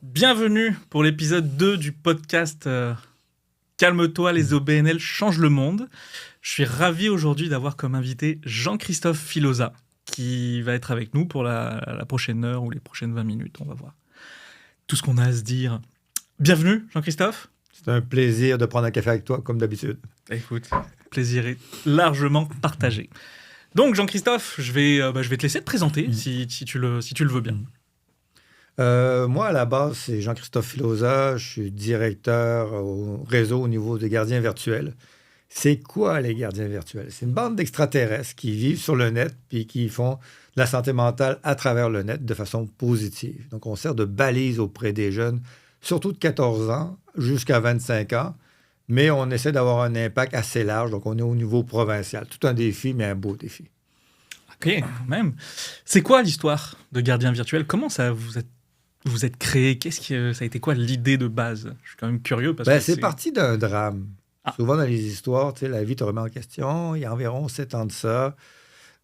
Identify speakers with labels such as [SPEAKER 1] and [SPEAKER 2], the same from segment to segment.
[SPEAKER 1] Bienvenue pour l'épisode 2 du podcast Calme-toi, les OBNL changent le monde. Je suis ravi aujourd'hui d'avoir comme invité Jean-Christophe Filosa qui va être avec nous pour la prochaine heure ou les prochaines 20 minutes. On va voir tout ce qu'on a à se dire. Bienvenue Jean-Christophe.
[SPEAKER 2] C'est un plaisir de prendre un café avec toi, comme d'habitude.
[SPEAKER 1] Écoute, plaisir est largement partagé. Donc Jean-Christophe, je vais te laisser te présenter si tu le veux bien.
[SPEAKER 2] Moi, à la base, c'est Jean-Christophe Filosa. Je suis directeur au réseau au niveau des gardiens virtuels. C'est quoi, les gardiens virtuels? C'est une bande d'extraterrestres qui vivent sur le net puis qui font de la santé mentale à travers le net de façon positive. Donc, on sert de balise auprès des jeunes, surtout de 14 ans jusqu'à 25 ans, mais on essaie d'avoir un impact assez large. Donc, on est au niveau provincial. Tout un défi, mais un beau défi.
[SPEAKER 1] OK, quand même. C'est quoi l'histoire de Gardien Virtuel? Comment ça vous êtes créé? Ça a été quoi l'idée de base? Je suis quand même curieux parce que
[SPEAKER 2] C'est parti d'un drame. Souvent dans les histoires, la vie te remet en question. Il y a environ 7 ans de ça.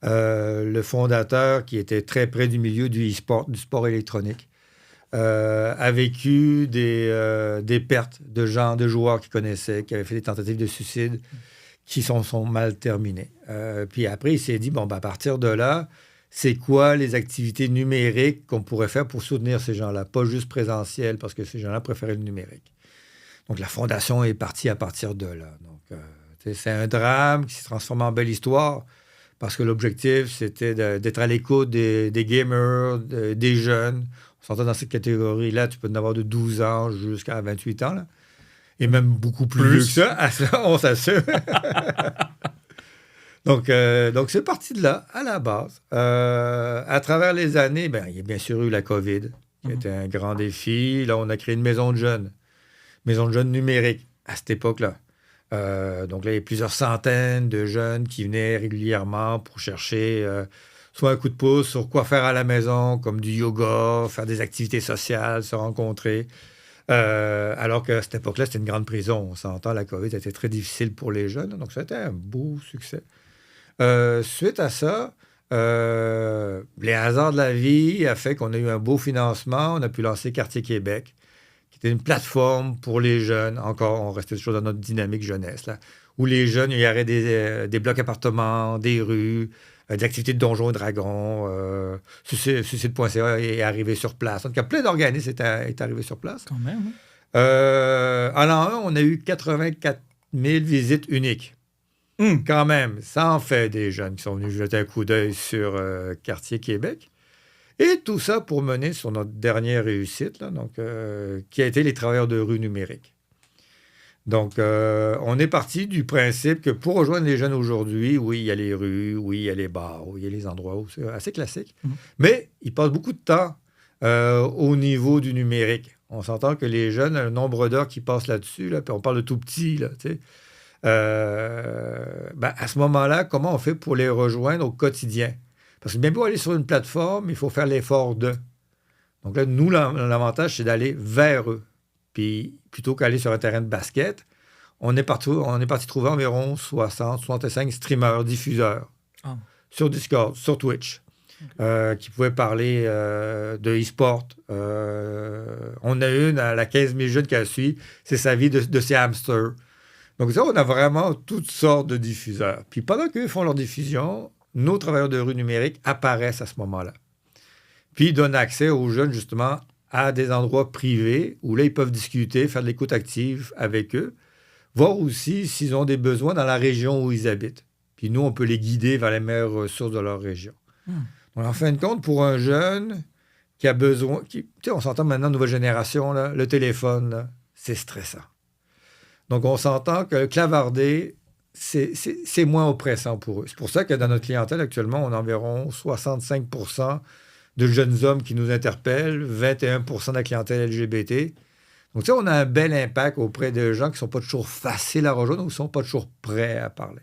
[SPEAKER 2] Le fondateur, qui était très près du milieu du e-sport, du sport électronique, a vécu des pertes de gens, de joueurs qu'il connaissait, qui avaient fait des tentatives de suicide qui sont mal terminées. Puis après, il s'est dit, à partir de là, c'est quoi les activités numériques qu'on pourrait faire pour soutenir ces gens-là, pas juste présentiel, parce que ces gens-là préféraient le numérique. Donc, la fondation est partie à partir de là. Donc, c'est un drame qui s'est transformé en belle histoire, parce que l'objectif, c'était d'être à l'écoute des gamers, des jeunes. On s'entend dans cette catégorie-là, tu peux en avoir de 12 ans jusqu'à 28 ans, là. Et même beaucoup plus vieux que ça. À ça, on s'assure. Donc, c'est parti de là, à la base. À travers les années, il y a bien sûr eu la COVID, qui était un grand défi. Là, on a créé une maison de jeunes numérique, à cette époque-là. Donc là, il y a plusieurs centaines de jeunes qui venaient régulièrement pour chercher soit un coup de pouce sur quoi faire à la maison, comme du yoga, faire des activités sociales, se rencontrer. Alors qu'à cette époque-là, c'était une grande prison. On s'entend, la COVID, c'était très difficile pour les jeunes. Donc, ça a été un beau succès. Suite à ça, les hasards de la vie a fait qu'on a eu un beau financement. On a pu lancer Quartier Québec, qui était une plateforme pour les jeunes. Encore, on restait toujours dans notre dynamique jeunesse, là, où les jeunes, il y aurait des blocs appartements, des rues, des activités de donjons et dragons. Suicide.ca est arrivé sur place. Donc, il y a plein d'organismes qui est arrivé sur place.
[SPEAKER 1] Quand même, oui.
[SPEAKER 2] En l'an 1, on a eu 84 000 visites uniques. Quand même, ça en fait des jeunes qui sont venus jeter un coup d'œil sur Quartier Québec. Et tout ça pour mener sur notre dernière réussite, là, donc, qui a été les travailleurs de rue numériques. Donc, on est parti du principe que pour rejoindre les jeunes aujourd'hui, oui, il y a les rues, oui, il y a les bars, oui, il y a les endroits où c'est assez classique. Mais ils passent beaucoup de temps au niveau du numérique. On s'entend que les jeunes, le nombre d'heures qu'ils passent là-dessus, là, puis on parle de tout petit, là, tu sais. À ce moment-là, comment on fait pour les rejoindre au quotidien? Parce que bien beau aller sur une plateforme, il faut faire l'effort de. Donc là, nous, l'avantage, c'est d'aller vers eux. Puis plutôt qu'aller sur un terrain de basket, on est parti trouver environ 65 streamers, diffuseurs sur Discord, sur Twitch, qui pouvaient parler de e-sport. On a une à la 15 000 jeunes qui a suivi, c'est sa vie de ses hamsters. Donc ça, on a vraiment toutes sortes de diffuseurs. Puis pendant qu'eux font leur diffusion, nos travailleurs de rue numérique apparaissent à ce moment-là. Puis ils donnent accès aux jeunes, justement, à des endroits privés où là, ils peuvent discuter, faire de l'écoute active avec eux, voir aussi s'ils ont des besoins dans la région où ils habitent. Puis nous, on peut les guider vers les meilleures ressources de leur région. Donc, en fin de compte, pour un jeune qui a besoin... on s'entend maintenant, nouvelle génération, là, le téléphone, là, c'est stressant. Donc, on s'entend que le clavardé, c'est moins oppressant pour eux. C'est pour ça que dans notre clientèle, actuellement, on a environ 65 % de jeunes hommes qui nous interpellent, 21 % de la clientèle LGBT. Donc, on a un bel impact auprès de gens qui ne sont pas toujours faciles à rejoindre ou qui ne sont pas toujours prêts à parler.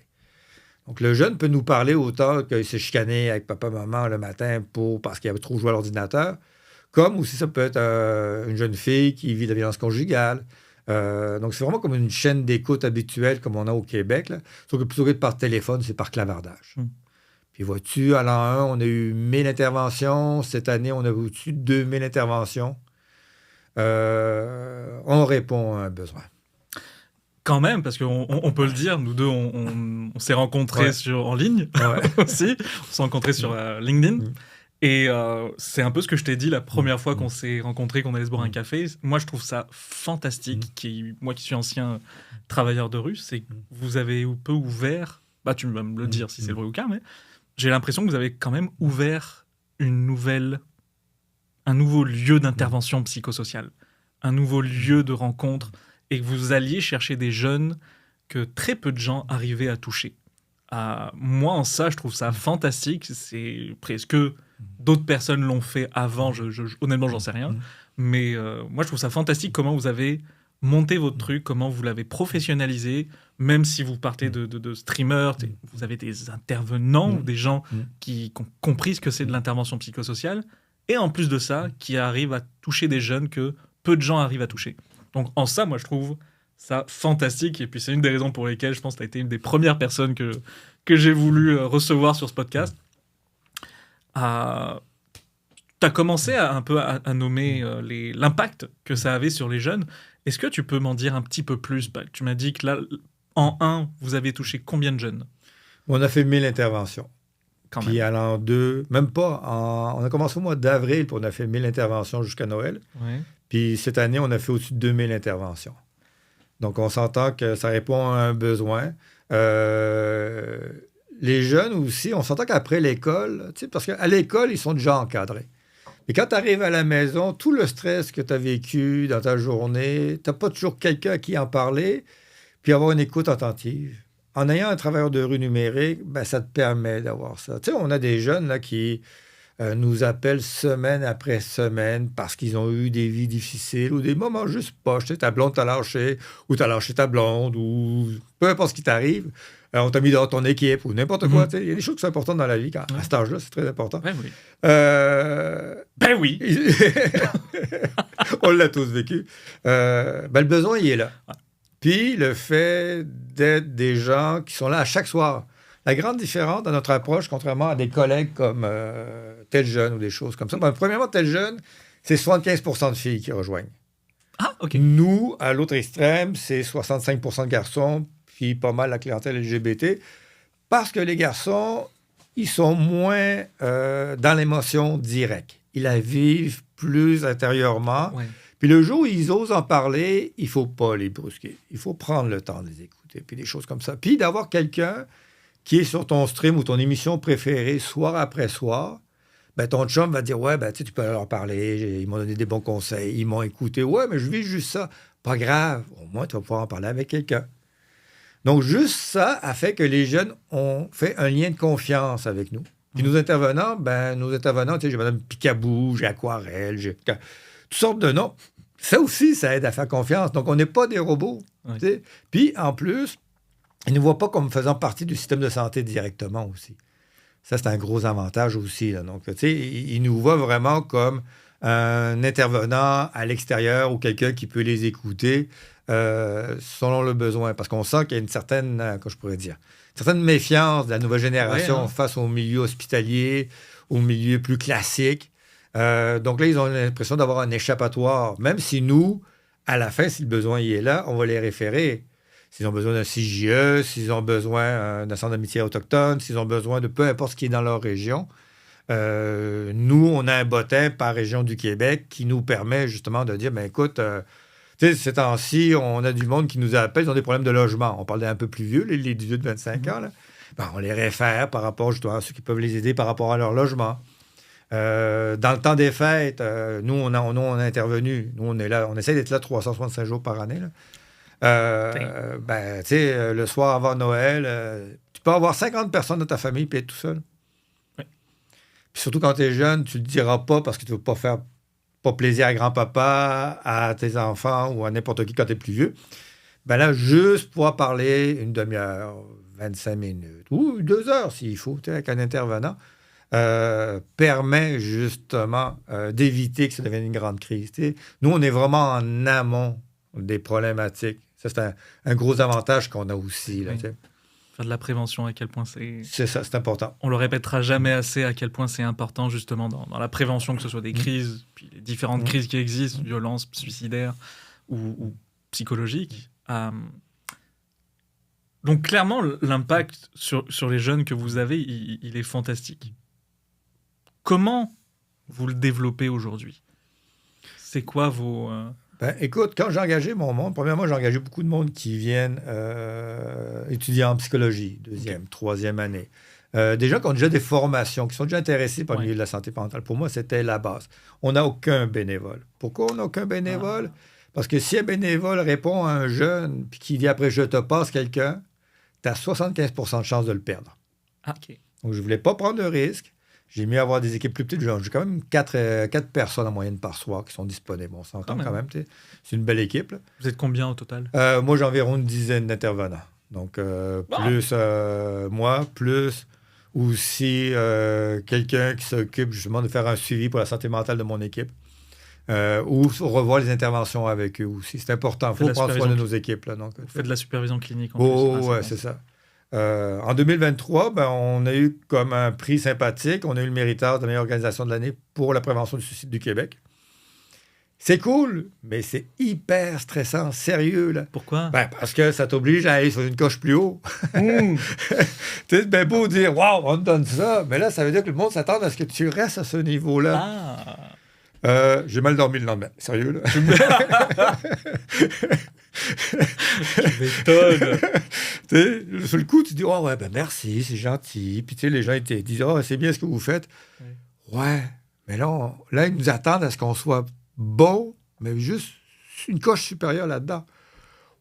[SPEAKER 2] Donc, le jeune peut nous parler autant qu'il s'est chicané avec papa, maman le matin parce qu'il avait trop joué à l'ordinateur, comme aussi ça peut être une jeune fille qui vit de la violence conjugale. Donc, c'est vraiment comme une chaîne d'écoute habituelle comme on a au Québec. Là. Sauf que plutôt que par téléphone, c'est par clavardage. Puis vois-tu, à l'an 1, on a eu 1000 interventions. Cette année, on a au-dessus de 2000 interventions. on répond à un besoin.
[SPEAKER 1] Quand même, parce qu'on peut le dire, nous deux, on s'est rencontrés en ligne aussi. On s'est rencontrés sur LinkedIn. Et c'est un peu ce que je t'ai dit la première fois qu'on s'est rencontrés, qu'on allait se boire un café. Moi, je trouve ça fantastique. Moi qui suis ancien travailleur de rue, c'est que vous avez un peu ouvert... tu vas me le dire si c'est vrai ou pas, mais j'ai l'impression que vous avez quand même ouvert un nouveau lieu d'intervention psychosociale, un nouveau lieu de rencontre, et que vous alliez chercher des jeunes que très peu de gens arrivaient à toucher. Moi, en ça, je trouve ça fantastique. C'est presque d'autres personnes l'ont fait avant. Honnêtement, j'en sais rien. Mais moi, je trouve ça fantastique comment vous avez monté votre truc, comment vous l'avez professionnalisé. Même si vous partez de streamers, vous avez des intervenants, des gens qui ont compris ce que c'est de l'intervention psychosociale. Et en plus de ça, qui arrivent à toucher des jeunes que peu de gens arrivent à toucher. Donc, en ça, moi, je trouve ça fantastique. Et puis, c'est une des raisons pour lesquelles je pense que tu as été une des premières personnes que j'ai voulu recevoir sur ce podcast. Tu as commencé un peu à nommer l'impact que ça avait sur les jeunes. Est-ce que tu peux m'en dire un petit peu plus ? Tu m'as dit que là, en 1, vous avez touché combien de jeunes ?
[SPEAKER 2] On a fait 1000 interventions. Puis
[SPEAKER 1] même.
[SPEAKER 2] en 2, même pas. On a commencé au mois d'avril, puis on a fait 1000 interventions jusqu'à Noël.
[SPEAKER 1] Ouais.
[SPEAKER 2] Puis cette année, on a fait au-dessus de 2000 interventions. Donc, on s'entend que ça répond à un besoin. Les jeunes aussi, on s'entend qu'après l'école, parce qu'à l'école, ils sont déjà encadrés. Et quand tu arrives à la maison, tout le stress que tu as vécu dans ta journée, tu n'as pas toujours quelqu'un à qui en parler, puis avoir une écoute attentive. En ayant un travailleur de rue numérique, ça te permet d'avoir ça. Tu sais, on a des jeunes là, qui nous appellent semaine après semaine parce qu'ils ont eu des vies difficiles ou des moments juste poches. Tu sais, ta blonde t'a lâché ou t'as lâché ta blonde ou peu importe ce qui t'arrive. On t'a mis dans ton équipe ou n'importe quoi. Il y a des choses qui sont importantes dans la vie. À cet âge-là, c'est très important.
[SPEAKER 1] Oui.
[SPEAKER 2] Oui. On l'a tous vécu. Le besoin, il est là. Puis le fait d'être des gens qui sont là à chaque soir. La grande différence dans notre approche, contrairement à des collègues comme Tel Jeune ou des choses comme ça, premièrement, Tel Jeune, c'est 75% de filles qui rejoignent.
[SPEAKER 1] Ah, OK.
[SPEAKER 2] Nous, à l'autre extrême, c'est 65% de garçons, puis pas mal la clientèle LGBT, parce que les garçons, ils sont moins dans l'émotion directe. Ils la vivent plus intérieurement.
[SPEAKER 1] Ouais.
[SPEAKER 2] Puis le jour où ils osent en parler, il ne faut pas les brusquer. Il faut prendre le temps de les écouter, puis des choses comme ça. Puis d'avoir quelqu'un qui est sur ton stream ou ton émission préférée soir après soir, ton chum va dire « Ouais, tu peux leur parler, ils m'ont donné des bons conseils, ils m'ont écouté. Ouais, mais je vis juste ça. Pas grave, au moins tu vas pouvoir en parler avec quelqu'un. » Donc, juste ça a fait que les jeunes ont fait un lien de confiance avec nous. Puis nos intervenants, j'ai Mme Picabou, j'ai Aquarelle, j'ai toutes sortes de noms. Ça aussi, ça aide à faire confiance. Donc, on n'est pas des robots. Ouais. Puis, en plus, ils ne nous voient pas comme faisant partie du système de santé directement aussi. Ça, c'est un gros avantage aussi. Là. Donc, ils nous voient vraiment comme un intervenant à l'extérieur ou quelqu'un qui peut les écouter selon le besoin. Parce qu'on sent qu'il y a une certaine, certaine méfiance de la nouvelle génération face au milieu hospitalier, au milieu plus classique. Donc là, ils ont l'impression d'avoir un échappatoire. Même si nous, à la fin, si le besoin y est là, on va les référer. S'ils ont besoin d'un CJE, s'ils ont besoin d'un centre d'amitié autochtone, s'ils ont besoin de peu importe ce qui est dans leur région. Nous, on a un bottin par région du Québec qui nous permet justement de dire, écoute, ces temps-ci, on a du monde qui nous appelle, ils ont des problèmes de logement. On parle d'un peu plus vieux, les 18-25 ans. Là. On les réfère par rapport justement à ceux qui peuvent les aider par rapport à leur logement. Dans le temps des fêtes, nous, on a intervenu. Nous, on est là, on essaie d'être là 365 jours par année. Là. Le soir avant Noël, tu peux avoir 50 personnes dans ta famille et être tout seul. Oui. Puis surtout quand tu es jeune, tu ne le diras pas parce que tu ne veux pas faire plaisir à grand-papa, à tes enfants ou à n'importe qui quand tu es plus vieux. Là, juste pouvoir parler une demi-heure, 25 minutes ou 2 heures s'il faut, avec un intervenant, permet justement d'éviter que ça devienne une grande crise. T'sais. Nous, on est vraiment en amont des problématiques. Ça, c'est un gros avantage qu'on a aussi. Là,
[SPEAKER 1] Faire de la prévention, à quel point
[SPEAKER 2] C'est ça, c'est important.
[SPEAKER 1] On le répétera jamais assez à quel point c'est important justement dans la prévention, que ce soit des crises, puis les différentes crises qui existent, violences suicidaires ou psychologiques. Donc clairement, l'impact sur les jeunes que vous avez, il est fantastique. Comment vous le développez aujourd'hui? C'est quoi vos...
[SPEAKER 2] écoute, quand j'ai engagé mon monde, premièrement, j'ai engagé beaucoup de monde qui viennent étudier en psychologie, deuxième, troisième année. Des gens qui ont déjà des formations, qui sont déjà intéressés par le milieu de la santé mentale. Pour moi, c'était la base. On n'a aucun bénévole. Pourquoi on n'a aucun bénévole? Parce que si un bénévole répond à un jeune puis qu'il dit après « je te passe quelqu'un », tu as 75% de chance de le perdre.
[SPEAKER 1] OK.
[SPEAKER 2] Donc, je ne voulais pas prendre de risque. J'ai mis à avoir des équipes plus petites. J'ai quand même 4 personnes en moyenne par soir qui sont disponibles. On s'entend quand même. C'est une belle équipe. Là.
[SPEAKER 1] Vous êtes combien au total?
[SPEAKER 2] Moi, j'ai environ une dizaine d'intervenants. Donc, plus moi, plus aussi quelqu'un qui s'occupe justement de faire un suivi pour la santé mentale de mon équipe. Ou revoir les interventions avec eux aussi. C'est important. Il faut prendre soin de nos équipes. Là, donc,
[SPEAKER 1] vous faites de la supervision clinique en
[SPEAKER 2] plus. Oui, c'est ça. En 2023, on a eu comme un prix sympathique. On a eu le mériteur de la meilleure organisation de l'année pour la prévention du suicide du Québec. C'est cool, mais c'est hyper stressant, sérieux. Là.
[SPEAKER 1] Pourquoi?
[SPEAKER 2] Parce que ça t'oblige à aller sur une coche plus haut. C'est bien beau dire « Wow, on te donne ça », mais là, ça veut dire que le monde s'attend à ce que tu restes à ce niveau-là. J'ai mal dormi le lendemain. Sérieux, là?
[SPEAKER 1] Je m'étonne.
[SPEAKER 2] Sur le coup, tu dis « Oh, ouais, merci, c'est gentil. » Puis, les gens ils disent « Oh, c'est bien ce que vous faites. » Ouais, mais là, ils nous attendent à ce qu'on soit bon, mais juste une coche supérieure là-dedans.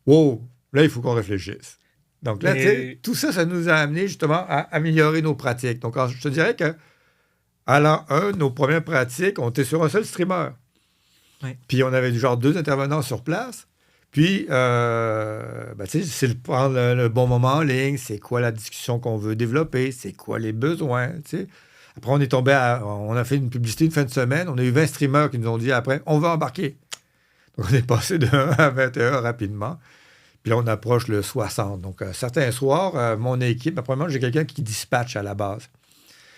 [SPEAKER 2] Wow, là, il faut qu'on réfléchisse. Donc là, tout ça, ça nous a amené justement à améliorer nos pratiques. Donc, je te dirais que à l'an 1, nos premières pratiques, on était sur un seul streamer.
[SPEAKER 1] Ouais.
[SPEAKER 2] Puis, on avait genre 2 intervenants sur place. Puis, c'est de prendre le bon moment en ligne. C'est quoi la discussion qu'on veut développer? C'est quoi les besoins? T'sais? Après, on est tombé on a fait une publicité une fin de semaine. On a eu 20 streamers qui nous ont dit après, on va embarquer. Donc, on est passé de 1 à 21 rapidement. Puis là, on approche le 60. Donc, certains soirs, mon équipe, premièrement, j'ai quelqu'un qui dispatche à la base.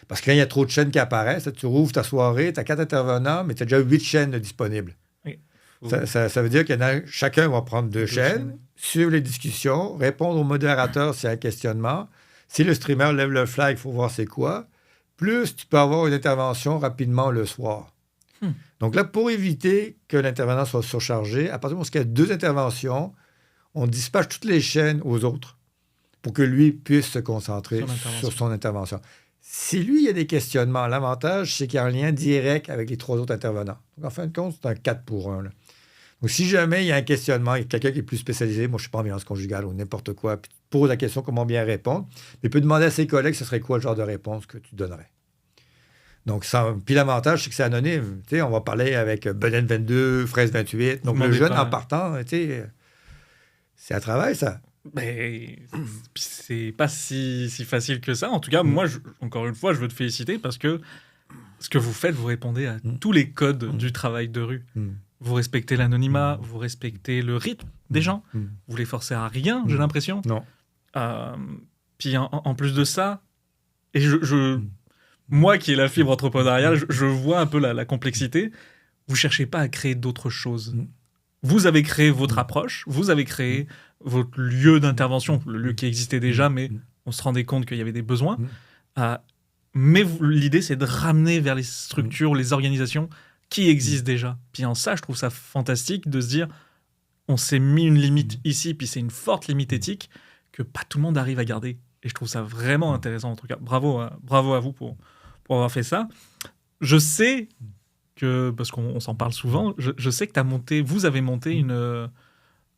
[SPEAKER 2] Parce que quand il y a trop de chaînes qui apparaissent, tu rouvres ta soirée, tu as 4 intervenants, mais tu as déjà 8 chaînes disponibles.
[SPEAKER 1] Oui.
[SPEAKER 2] Ça veut dire que chacun va prendre 2 chaînes, suivre les discussions, répondre au modérateur s'il y a un questionnement. Si le streamer lève le flag, il faut voir c'est quoi. Plus, tu peux avoir une intervention rapidement le soir. Donc là, pour éviter que l'intervenant soit surchargé, à partir du moment où il y a 2 interventions, on dispatche toutes les chaînes aux autres pour que lui puisse se concentrer sur son intervention. Si lui, il y a des questionnements, l'avantage, c'est qu'il y a un lien direct avec les 3 autres intervenants. Donc, en fin de compte, c'est un 4 pour 1. Là. Donc, si jamais il y a un questionnement, il y a quelqu'un qui est plus spécialisé, moi, je ne suis pas en violence conjugale ou n'importe quoi, puis pose la question comment bien répondre, mais il peut demander à ses collègues ce serait quoi le genre de réponse que tu donnerais. Donc, puis l'avantage, c'est que c'est anonyme. Tu sais, on va parler avec Belen 22, Fraise 28. Donc, le jeune, en partant, tu sais, c'est à travail, ça.
[SPEAKER 1] Mais c'est pas si facile que ça. En tout cas, moi, encore une fois, je veux te féliciter parce que ce que vous faites, vous répondez à tous les codes du travail de rue. Vous respectez l'anonymat, vous respectez le rythme des gens. Vous les forcez à rien, j'ai l'impression.
[SPEAKER 2] Non.
[SPEAKER 1] Puis en plus de ça, et moi qui ai la fibre entrepreneuriale, je vois un peu la complexité. Vous cherchez pas à créer d'autres choses. Vous avez créé votre approche, vous avez créé votre lieu d'intervention, le lieu qui existait déjà, mais on se rendait compte qu'il y avait des besoins. Mais l'idée, c'est de ramener vers les structures, les organisations qui existent déjà. Puis en ça, je trouve ça fantastique de se dire, on s'est mis une limite ici, puis c'est une forte limite éthique que pas tout le monde arrive à garder. Et je trouve ça vraiment intéressant, en tout cas. Bravo à vous pour avoir fait ça. Je sais que, parce qu'on s'en parle souvent, je sais que vous avez monté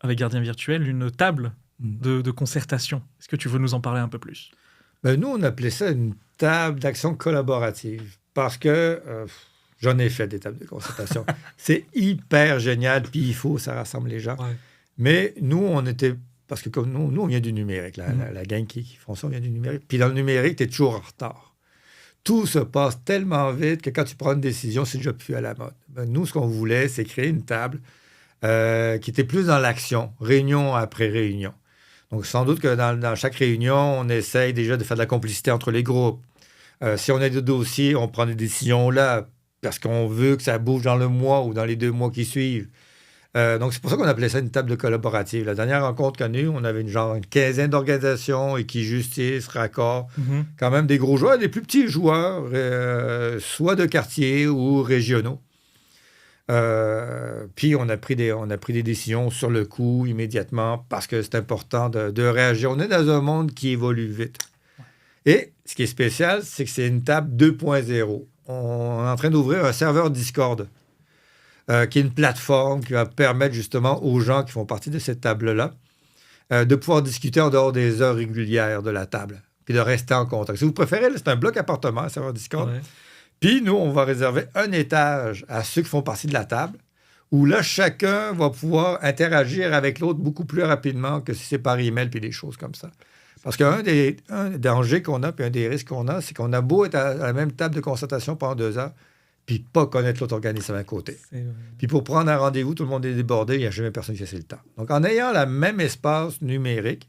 [SPEAKER 1] avec Gardien Virtuel une table de concertation. Est-ce que tu veux nous en parler un peu plus?
[SPEAKER 2] Nous, on appelait ça une table d'action collaborative parce que j'en ai fait des tables de concertation. C'est hyper génial, puis ça rassemble les gens. Ouais. Mais nous, on était... Parce que comme nous, on vient du numérique. La gang qui font ça, on vient du numérique. Puis dans le numérique, tu es toujours en retard. Tout se passe tellement vite que quand tu prends une décision, c'est déjà plus à la mode. Nous, ce qu'on voulait, c'est créer une table qui était plus dans l'action, réunion après réunion. Donc, sans doute que dans chaque réunion, on essaye déjà de faire de la complicité entre les groupes. Si on a des dossiers, on prend des décisions là parce qu'on veut que ça bouge dans le mois ou dans les 2 mois qui suivent. Donc, c'est pour ça qu'on appelait ça une table de collaborative. La dernière rencontre connue, on avait une quinzaine d'organisations, Équijustice, Raccord, quand même des gros joueurs, des plus petits joueurs, soit de quartier ou régionaux. Puis on a pris des décisions sur le coup, immédiatement, parce que c'est important de réagir. On est dans un monde qui évolue vite. Et ce qui est spécial, c'est que c'est une table 2.0. On est en train d'ouvrir un serveur Discord, qui est une plateforme qui va permettre justement aux gens qui font partie de cette table-là de pouvoir discuter en dehors des heures régulières de la table, puis de rester en contact. Si vous préférez, là, c'est un bloc appartement, un serveur Discord.
[SPEAKER 1] Ouais.
[SPEAKER 2] Puis nous, on va réserver un étage à ceux qui font partie de la table, où là, chacun va pouvoir interagir avec l'autre beaucoup plus rapidement que si c'est par email puis des choses comme ça. Parce qu'un des dangers qu'on a, puis un des risques qu'on a, c'est qu'on a beau être à la même table de concertation pendant 2 heures, puis pas connaître l'autre organisme à côté. Puis pour prendre un rendez-vous, tout le monde est débordé, il n'y a jamais personne qui a assez le temps. Donc, en ayant le même espace numérique,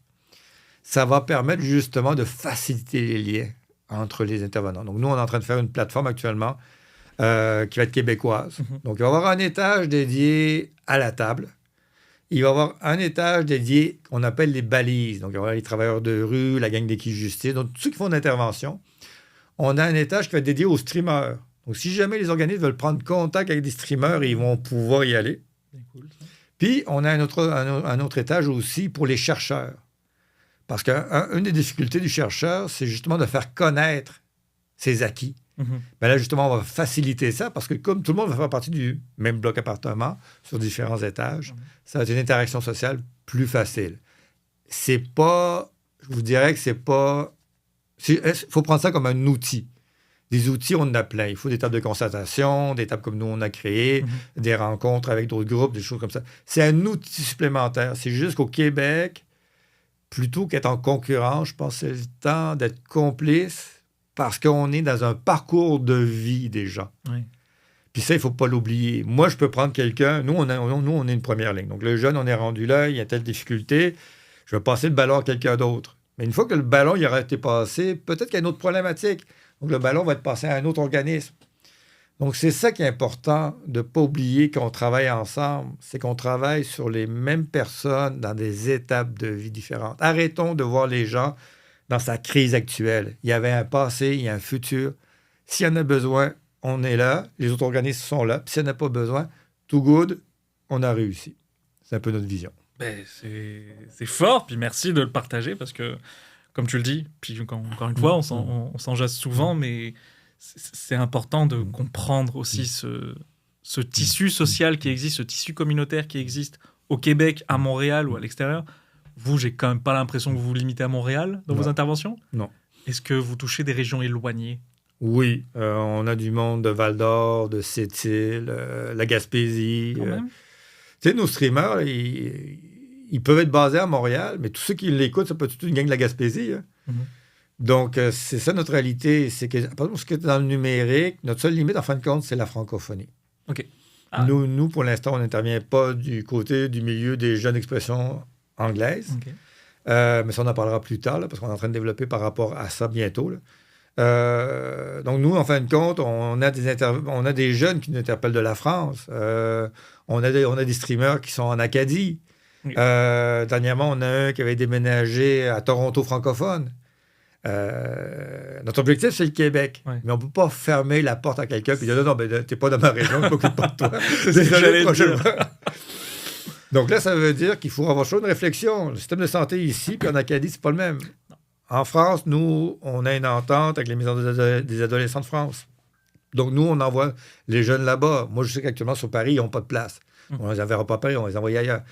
[SPEAKER 2] ça va permettre justement de faciliter les liens entre les intervenants. Donc, nous, on est en train de faire une plateforme actuellement qui va être québécoise. Donc, il va y avoir un étage dédié à la table. Il va y avoir un étage dédié qu'on appelle les balises. Donc, il va y avoir les travailleurs de rue, la gang d'Équijustice, donc tous ceux qui font de l'intervention. On a un étage qui va être dédié aux streamers. Donc, si jamais les organismes veulent prendre contact avec des streamers, ils vont pouvoir y aller.
[SPEAKER 1] C'est cool, ça.
[SPEAKER 2] Puis, on a un autre étage aussi pour les chercheurs. Parce qu'une des difficultés du chercheur, c'est justement de faire connaître ses acquis. Ben là, justement, on va faciliter ça parce que comme tout le monde va faire partie du même bloc appartement sur différents étages, ça va être une interaction sociale plus facile. C'est pas... Je vous dirais que c'est pas... Il faut prendre ça comme un outil. Des outils, on en a plein. Il faut des tables de constatation, des tables comme nous, on a créé, des rencontres avec d'autres groupes, des choses comme ça. C'est un outil supplémentaire. C'est juste qu'au Québec, plutôt qu'être en concurrence, je pense que c'est le temps d'être complice parce qu'on est dans un parcours de vie des gens.
[SPEAKER 1] Oui.
[SPEAKER 2] Puis ça, il ne faut pas l'oublier. Moi, je peux prendre quelqu'un. Nous, on est une première ligne. Donc, le jeune, on est rendu là, il y a telle difficulté. Je vais passer le ballon à quelqu'un d'autre. Mais une fois que le ballon il aura été passé, peut-être qu'il y a une autre problématique. Donc, le ballon va être passé à un autre organisme. Donc, c'est ça qui est important de ne pas oublier qu'on travaille ensemble. C'est qu'on travaille sur les mêmes personnes dans des étapes de vie différentes. Arrêtons de voir les gens dans sa crise actuelle. Il y avait un passé, il y a un futur. S'il y en a besoin, on est là. Les autres organismes sont là. Puis s'il n'y en a pas besoin, tout good, on a réussi. C'est un peu notre vision.
[SPEAKER 1] Ben, c'est fort, puis merci de le partager parce que, comme tu le dis, puis encore une fois, on s'en jase souvent, mais c'est important de comprendre aussi ce tissu social qui existe, ce tissu communautaire qui existe au Québec, à Montréal ou à l'extérieur. Vous, j'ai quand même pas l'impression que vous vous limitez à Montréal dans vos interventions.
[SPEAKER 2] Non.
[SPEAKER 1] Est-ce que vous touchez des régions éloignées?
[SPEAKER 2] Oui, on a du monde de Val-d'Or, de Sept-Îles, la Gaspésie. Tu sais, nos streamers, ils peuvent être basés à Montréal, mais tous ceux qui l'écoutent, ça peut être toute une gang de la Gaspésie. Hein? Donc, c'est ça notre réalité. C'est que, parce que dans le numérique, notre seule limite, en fin de compte, c'est la francophonie.
[SPEAKER 1] OK.
[SPEAKER 2] Nous, pour l'instant, on n'intervient pas du côté du milieu des jeunes expressions anglaises.
[SPEAKER 1] Okay.
[SPEAKER 2] Mais ça, on en parlera plus tard, là, parce qu'on est en train de développer par rapport à ça bientôt. Là. Donc, nous, en fin de compte, on a des jeunes qui nous interpellent de la France. On a des streamers qui sont en Acadie. Oui. Dernièrement, on a un qui avait déménagé à Toronto francophone. Notre objectif, c'est le Québec. Oui. Mais on ne peut pas fermer la porte à quelqu'un et dire « Non, ben, t'es pas dans ma région, je ne m'occupe pas de toi. » Désolé, prochainement. Donc là, ça veut dire qu'il faut avoir chaud une réflexion. Le système de santé ici, puis en Acadie, c'est pas le même. Non. En France, nous, on a une entente avec les maisons des adolescents de France. Donc, nous, on envoie les jeunes là-bas. Moi, je sais qu'actuellement, sur Paris, ils n'ont pas de place. On ne les enverra pas à Paris, on les envoie ailleurs.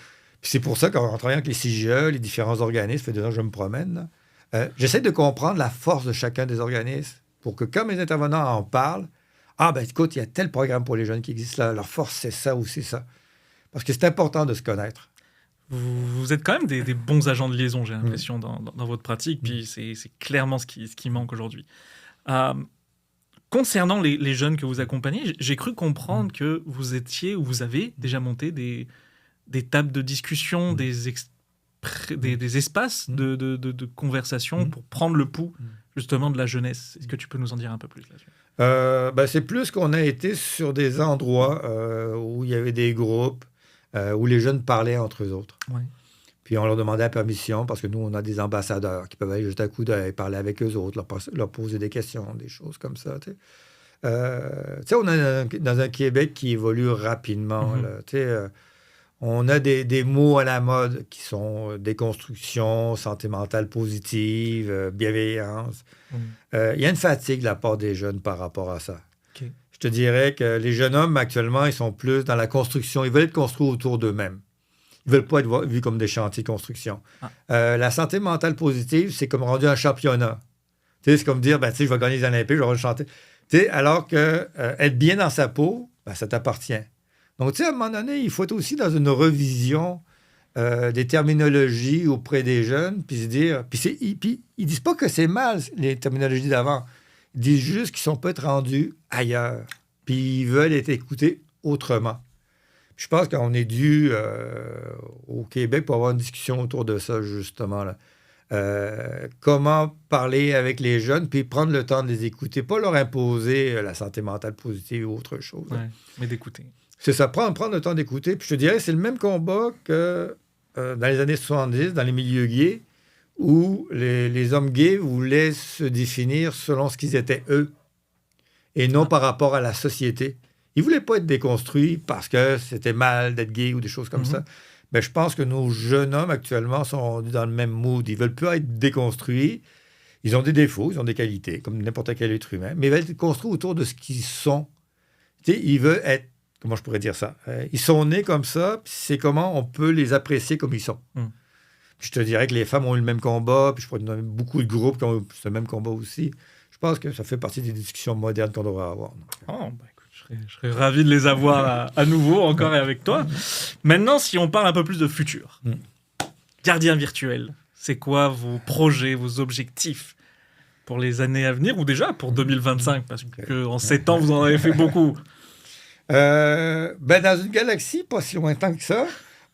[SPEAKER 2] Puis c'est pour ça qu'en travaillant avec les CIGE, les différents organismes, ça fait 2 ans que je me promène, j'essaie de comprendre la force de chacun des organismes pour que quand mes intervenants en parlent, ah, ben écoute, il y a tel programme pour les jeunes qui existe là, leur force, c'est ça ou c'est ça. Parce que c'est important de se connaître.
[SPEAKER 1] Vous êtes quand même des bons agents de liaison, j'ai l'impression, dans votre pratique, puis c'est clairement ce qui manque aujourd'hui. Concernant les jeunes que vous accompagnez, j'ai cru comprendre que vous étiez ou vous avez déjà monté des tables de discussion, des espaces de conversation pour prendre le pouls justement de la jeunesse. Est-ce que tu peux nous en dire un peu plus là-dessus?
[SPEAKER 2] C'est plus qu'on a été sur des endroits où il y avait des groupes, où les jeunes parlaient entre eux autres.
[SPEAKER 1] Ouais.
[SPEAKER 2] Puis on leur demandait la permission parce que nous, on a des ambassadeurs qui peuvent aller juste à coup d'œil, parler avec eux autres, leur poser des questions, des choses comme ça. Tu sais, on est dans un Québec qui évolue rapidement. Là, tu sais, on a des mots à la mode qui sont déconstruction, santé mentale positive, bienveillance. Il y a une fatigue de la part des jeunes par rapport à ça.
[SPEAKER 1] Okay.
[SPEAKER 2] Je te dirais que les jeunes hommes, actuellement, ils sont plus dans la construction. Ils veulent être construits autour d'eux-mêmes. Ils ne veulent pas être vus comme des chantiers de construction. La santé mentale positive, c'est comme rendu un championnat. Tu sais, c'est comme dire, je vais gagner les Olympiques, je vais chanter. Tu sais, alors que être bien dans sa peau, ça t'appartient. Donc, tu sais, à un moment donné, il faut être aussi dans une revision des terminologies auprès des jeunes, puis se dire... Puis ils disent pas que c'est mal, les terminologies d'avant. Ils disent juste qu'ils sont peut-être rendus ailleurs, puis ils veulent être écoutés autrement. Je pense qu'on est dû au Québec pour avoir une discussion autour de ça, justement. Là. Comment parler avec les jeunes, puis prendre le temps de les écouter, pas leur imposer la santé mentale positive ou autre chose.
[SPEAKER 1] Ouais, mais d'écouter.
[SPEAKER 2] C'est ça, prendre le temps d'écouter. Puis je te dirais, c'est le même combat que dans les années 70, dans les milieux gays, où les hommes gays voulaient se définir selon ce qu'ils étaient eux, et non par rapport à la société. Ils ne voulaient pas être déconstruits parce que c'était mal d'être gay ou des choses comme ça. Mais je pense que nos jeunes hommes actuellement sont rendus dans le même mood. Ils ne veulent plus être déconstruits. Ils ont des défauts, ils ont des qualités, comme n'importe quel être humain, mais ils veulent être construits autour de ce qu'ils sont. Tu sais, ils veulent être... Comment je pourrais dire ça? Ils sont nés comme ça, puis c'est comment on peut les apprécier comme ils sont. Puis je te dirais que les femmes ont eu le même combat, puis je pourrais te nommer beaucoup de groupes qui ont eu ce même combat aussi. Je pense que ça fait partie des discussions modernes qu'on devrait avoir.
[SPEAKER 1] Je serais ravi de les avoir à nouveau, encore et avec toi. Maintenant, si on parle un peu plus de futur. Gardien virtuel, c'est quoi vos projets, vos objectifs pour les années à venir, ou déjà pour 2025? Parce qu'en 7 ans, vous en avez fait beaucoup.
[SPEAKER 2] Dans une galaxie pas si lointaine que ça,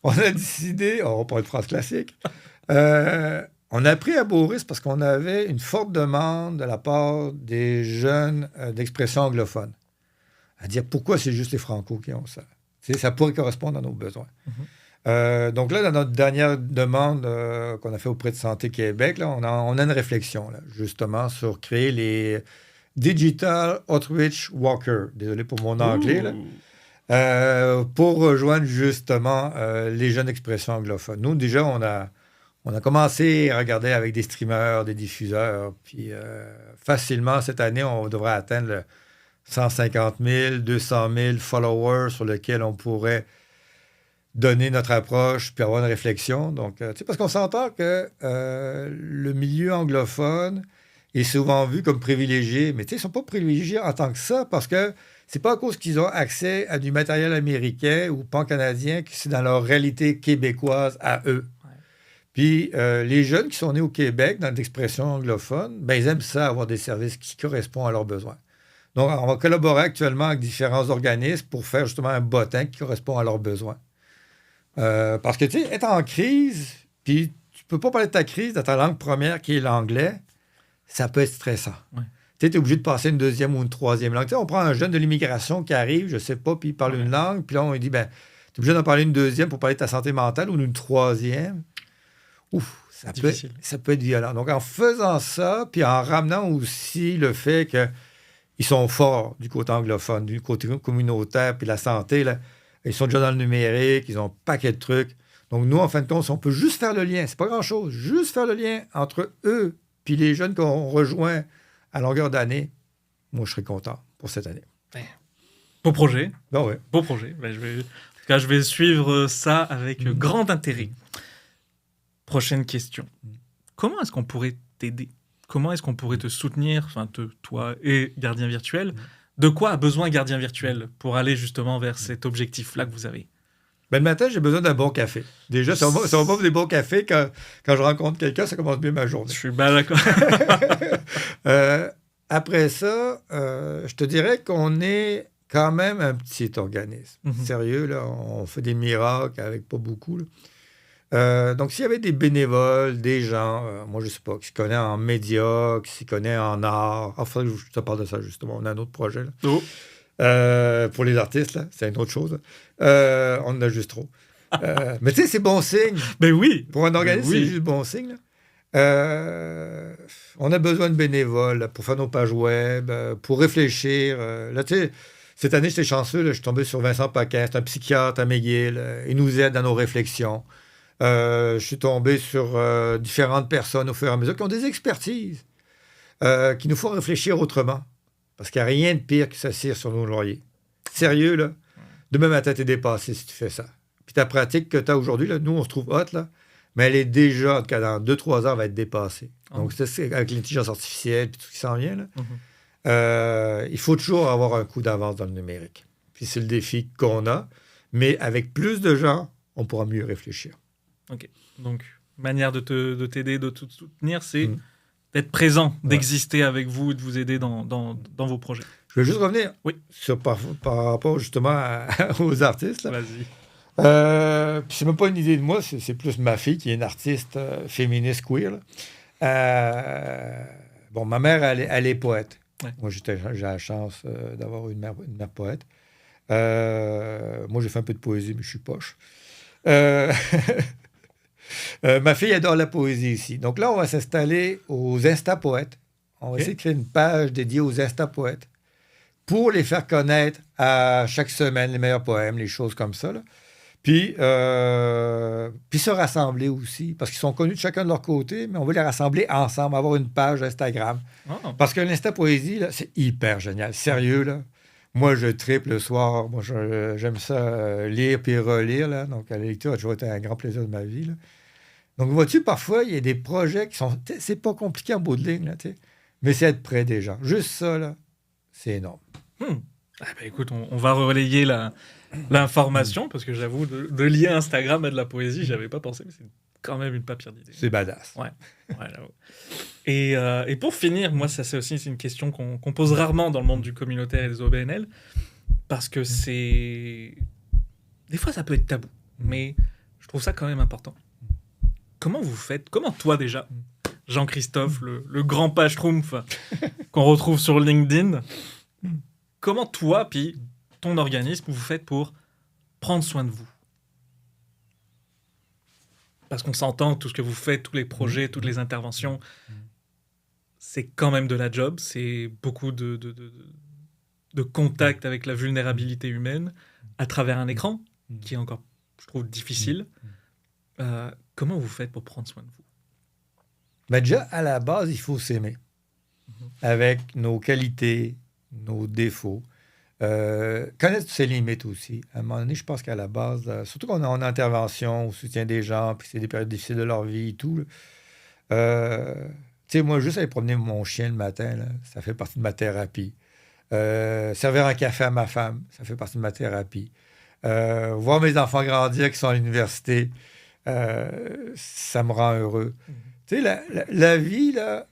[SPEAKER 2] on a décidé, on parle de phrase classique, on a pris à Boris parce qu'on avait une forte demande de la part des jeunes d'expression anglophone. À dire pourquoi c'est juste les Franco qui ont ça. Ça pourrait correspondre à nos besoins. Donc là, dans notre dernière demande qu'on a fait auprès de Santé Québec, là, on a une réflexion, là, justement, sur créer les Digital Outreach Walker. Désolé pour mon anglais. Là. Pour rejoindre, justement, les jeunes d'expression anglophone. Nous, déjà, on a commencé à regarder avec des streamers, des diffuseurs, puis facilement, cette année, on devrait atteindre 150 000, 200 000 followers sur lesquels on pourrait donner notre approche puis avoir une réflexion. Donc, parce qu'on s'entend que le milieu anglophone est souvent vu comme privilégié, mais ils ne sont pas privilégiés en tant que ça parce que c'est pas à cause qu'ils ont accès à du matériel américain ou pan-canadien que c'est dans leur réalité québécoise à eux. Puis, les jeunes qui sont nés au Québec dans l'expression anglophone, ils aiment ça, avoir des services qui correspondent à leurs besoins. Donc, on va collaborer actuellement avec différents organismes pour faire justement un bottin qui correspond à leurs besoins. Parce que, tu sais, être en crise, puis tu peux pas parler de ta crise dans ta langue première qui est l'anglais, ça peut être stressant. Tu es obligé de passer une deuxième ou une troisième langue. Tu sais, on prend un jeune de l'immigration qui arrive, je sais pas, puis il parle une langue, puis là, on lui dit, tu es obligé d'en parler une deuxième pour parler de ta santé mentale ou une troisième. Ça peut être violent. Donc, en faisant ça, puis en ramenant aussi le fait qu'ils sont forts du côté anglophone, du côté communautaire, puis la santé, là, ils sont déjà dans le numérique, ils ont un paquet de trucs. Donc, nous, en fin de compte, on peut juste faire le lien, c'est pas grand-chose, juste faire le lien entre eux puis les jeunes qu'on rejoint à longueur d'année, moi, je serais content pour cette année.
[SPEAKER 1] Beau projet.
[SPEAKER 2] Oui.
[SPEAKER 1] Beau projet. Je vais suivre ça avec grand intérêt. Prochaine question. Comment est-ce qu'on pourrait t'aider? Comment est-ce qu'on pourrait te soutenir, toi et Gardien Virtuel? De quoi a besoin Gardien Virtuel pour aller justement vers cet objectif-là que vous avez?
[SPEAKER 2] Le matin, j'ai besoin d'un bon café. Déjà, ça va pas des bons cafés. Quand je rencontre quelqu'un, ça commence bien ma journée.
[SPEAKER 1] Je suis bien d'accord.
[SPEAKER 2] Après ça, je te dirais qu'on est quand même un petit organisme. Sérieux, là, on fait des miracles avec pas beaucoup. Donc, s'il y avait des bénévoles, des gens, moi, je sais pas, qui se connaissent en médias, qui s'y connaissent en art. Enfin, je te parle de ça, justement. On a un autre projet, là.
[SPEAKER 1] Oh.
[SPEAKER 2] Pour les artistes, là, c'est une autre chose. On en a juste trop. Mais tu sais, c'est bon signe.
[SPEAKER 1] Mais oui.
[SPEAKER 2] Pour un organisme,
[SPEAKER 1] oui.
[SPEAKER 2] c'est juste bon signe, là. On a besoin de bénévoles là, pour faire nos pages web, pour réfléchir. Là, tu sais, cette année, j'étais chanceux. Là, je suis tombé sur Vincent Paquin, c'est un psychiatre à McGill. Il nous aide dans nos réflexions. Je suis tombé sur différentes personnes au fur et à mesure qui ont des expertises, qui nous font réfléchir autrement. Parce qu'il n'y a rien de pire que s'asseoir sur nos lauriers. Sérieux, là. Demain matin, t'es dépassé si tu fais ça. Puis ta pratique que tu as aujourd'hui, là, nous, on se trouve hot, là, mais elle est déjà, en tout cas, dans 2-3 heures, va être dépassée. Donc, c'est avec l'intelligence artificielle et tout ce qui s'en vient, là. Il faut toujours avoir un coup d'avance dans le numérique. Puis c'est le défi qu'on a. Mais avec plus de gens, on pourra mieux réfléchir.
[SPEAKER 1] OK. Donc, manière de t'aider, de te soutenir, c'est d'être présent, d'exister avec vous et de vous aider dans vos projets.
[SPEAKER 2] Je vais juste revenir par rapport justement aux artistes. Là.
[SPEAKER 1] Vas-y.
[SPEAKER 2] Puis c'est même pas une idée de moi, c'est plus ma fille qui est une artiste féministe queer. Bon, ma mère, elle est poète. Ouais. Moi, j'ai la chance d'avoir une mère poète. Moi, j'ai fait un peu de poésie, mais je suis poche. Ma fille adore la poésie ici. Donc là, on va s'installer aux Insta-poètes. On va essayer de créer une page dédiée aux Insta-poètes pour les faire connaître à chaque semaine, les meilleurs poèmes, les choses comme ça. Là. Puis se rassembler aussi, parce qu'ils sont connus de chacun de leur côté, mais on veut les rassembler ensemble, avoir une page Instagram. Oh. Parce que l'Insta-poésie, là, c'est hyper génial. Sérieux, là. Moi, je triple le soir. Moi, j'aime ça lire puis relire. Là. Donc, la lecture a toujours été un grand plaisir de ma vie. Là. Donc, vois-tu, parfois, il y a des projets qui sont... C'est pas compliqué en bout de ligne, là, mais c'est être près des gens. Juste ça, là, c'est énorme.
[SPEAKER 1] Ah ben, écoute, on va relayer l'information, parce que j'avoue, de lier Instagram à de la poésie, j'avais pas pensé, mais c'est quand même une pas pire d'idée.
[SPEAKER 2] C'est badass.
[SPEAKER 1] Ouais, et pour finir, moi, ça c'est aussi une question qu'on pose rarement dans le monde du communautaire et des OBNL, parce que c'est... Des fois, ça peut être tabou, mais je trouve ça quand même important. Comment vous faites? Comment toi, déjà, Jean-Christophe, le grand page-troumph qu'on retrouve sur LinkedIn, comment toi, puis ton organisme, vous faites pour prendre soin de vous? Parce qu'on s'entend, tout ce que vous faites, tous les projets, toutes les interventions, c'est quand même de la job, c'est beaucoup de contact avec la vulnérabilité humaine à travers un écran, qui est encore, je trouve, difficile. Comment vous faites pour prendre soin de vous?
[SPEAKER 2] Ben déjà, à la base, il faut s'aimer. Avec nos qualités, nos défauts. Connaître ses limites aussi. À un moment donné, je pense qu'à la base, surtout quand on est en intervention, on soutient des gens, puis c'est des périodes difficiles de leur vie et tout. Tu sais, moi, juste aller promener mon chien le matin, là, ça fait partie de ma thérapie. Servir un café à ma femme, ça fait partie de ma thérapie. Voir mes enfants grandir qui sont à l'université, ça me rend heureux. Tu sais, la vie, là,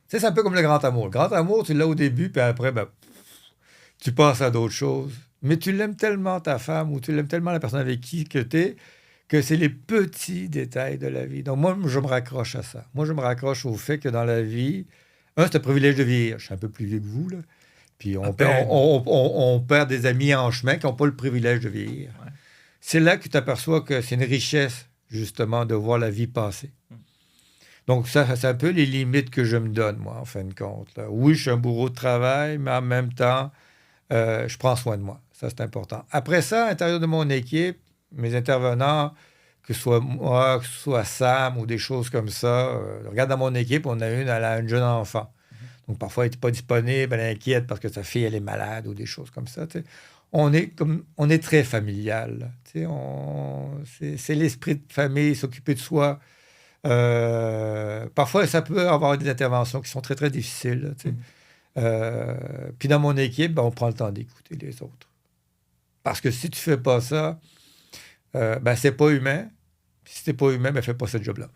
[SPEAKER 2] tu sais, c'est un peu comme le grand amour. Le grand amour, tu l'as au début, puis après, ben, tu passes à d'autres choses. Mais tu l'aimes tellement, ta femme, ou tu l'aimes tellement la personne avec qui que tu es, que c'est les petits détails de la vie. Donc, moi, je me raccroche à ça. Moi, je me raccroche au fait que dans la vie, c'est un privilège de vieillir. Je suis un peu plus vieux que vous, là. Puis on perd des amis en chemin qui n'ont pas le privilège de vieillir. Ouais. C'est là que tu t'aperçois que c'est une richesse, justement, de voir la vie passer. Donc, ça, c'est un peu les limites que je me donne, moi, en fin de compte. Là. Oui, je suis un bourreau de travail, mais en même temps, je prends soin de moi. Ça, c'est important. Après ça, à l'intérieur de mon équipe, mes intervenants, que ce soit moi, que ce soit Sam ou des choses comme ça, regarde dans mon équipe, on a elle a un jeune enfant. Donc, parfois, elle n'est pas disponible, elle est inquiète parce que sa fille, elle est malade ou des choses comme ça. T'sais. On est très familial. C'est l'esprit de famille, s'occuper de soi. Parfois, ça peut avoir des interventions qui sont très, très difficiles. Puis dans mon équipe, ben, on prend le temps d'écouter les autres. Parce que si tu ne fais pas ça, ben, c'est pas humain. Puis si tu n'es pas humain, ben, fais pas ce job-là.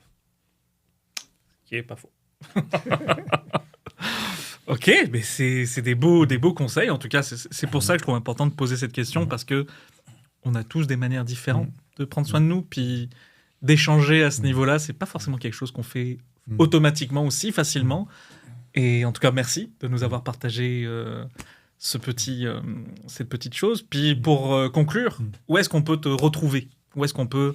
[SPEAKER 1] Qui est pas faux. Ok, mais c'est des beaux conseils. En tout cas, c'est pour ça que je trouve important de poser cette question, parce que on a tous des manières différentes de prendre soin de nous. Puis d'échanger à ce niveau-là. C'est pas forcément quelque chose qu'on fait automatiquement aussi facilement. Et en tout cas, merci de nous avoir partagé cette petite chose. Puis pour conclure, où est-ce qu'on peut te retrouver? Où est-ce qu'on peut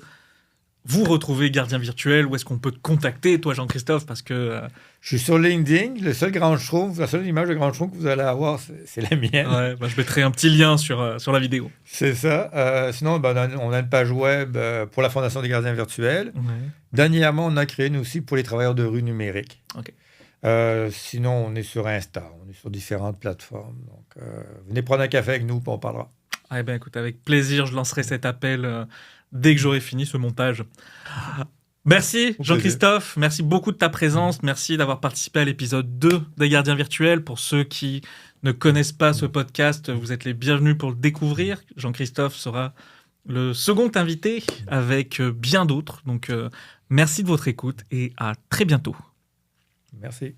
[SPEAKER 1] vous retrouver, Gardien Virtuel? Où est-ce qu'on peut te contacter, toi, Jean-Christophe? Parce que
[SPEAKER 2] je suis sur LinkedIn. La seule image de Grand Schtroumpf que vous allez avoir, c'est la mienne.
[SPEAKER 1] Ouais, je mettrai un petit lien sur la vidéo.
[SPEAKER 2] C'est ça. Sinon, on a une page web pour la Fondation des Gardiens Virtuels.
[SPEAKER 1] Ouais.
[SPEAKER 2] Dernièrement, on a créé une aussi pour les travailleurs de rue numériques.
[SPEAKER 1] OK.
[SPEAKER 2] Sinon, on est sur Insta. On est sur différentes plateformes. Donc, venez prendre un café avec nous, puis on parlera.
[SPEAKER 1] Eh bien, écoute, avec plaisir, je lancerai cet appel dès que j'aurai fini ce montage. Merci Jean-Christophe, merci beaucoup de ta présence, merci d'avoir participé à l'épisode 2 des Gardiens Virtuels. Pour ceux qui ne connaissent pas ce podcast, vous êtes les bienvenus pour le découvrir. Jean-Christophe sera le second invité avec bien d'autres. Donc merci de votre écoute et à très bientôt.
[SPEAKER 2] Merci.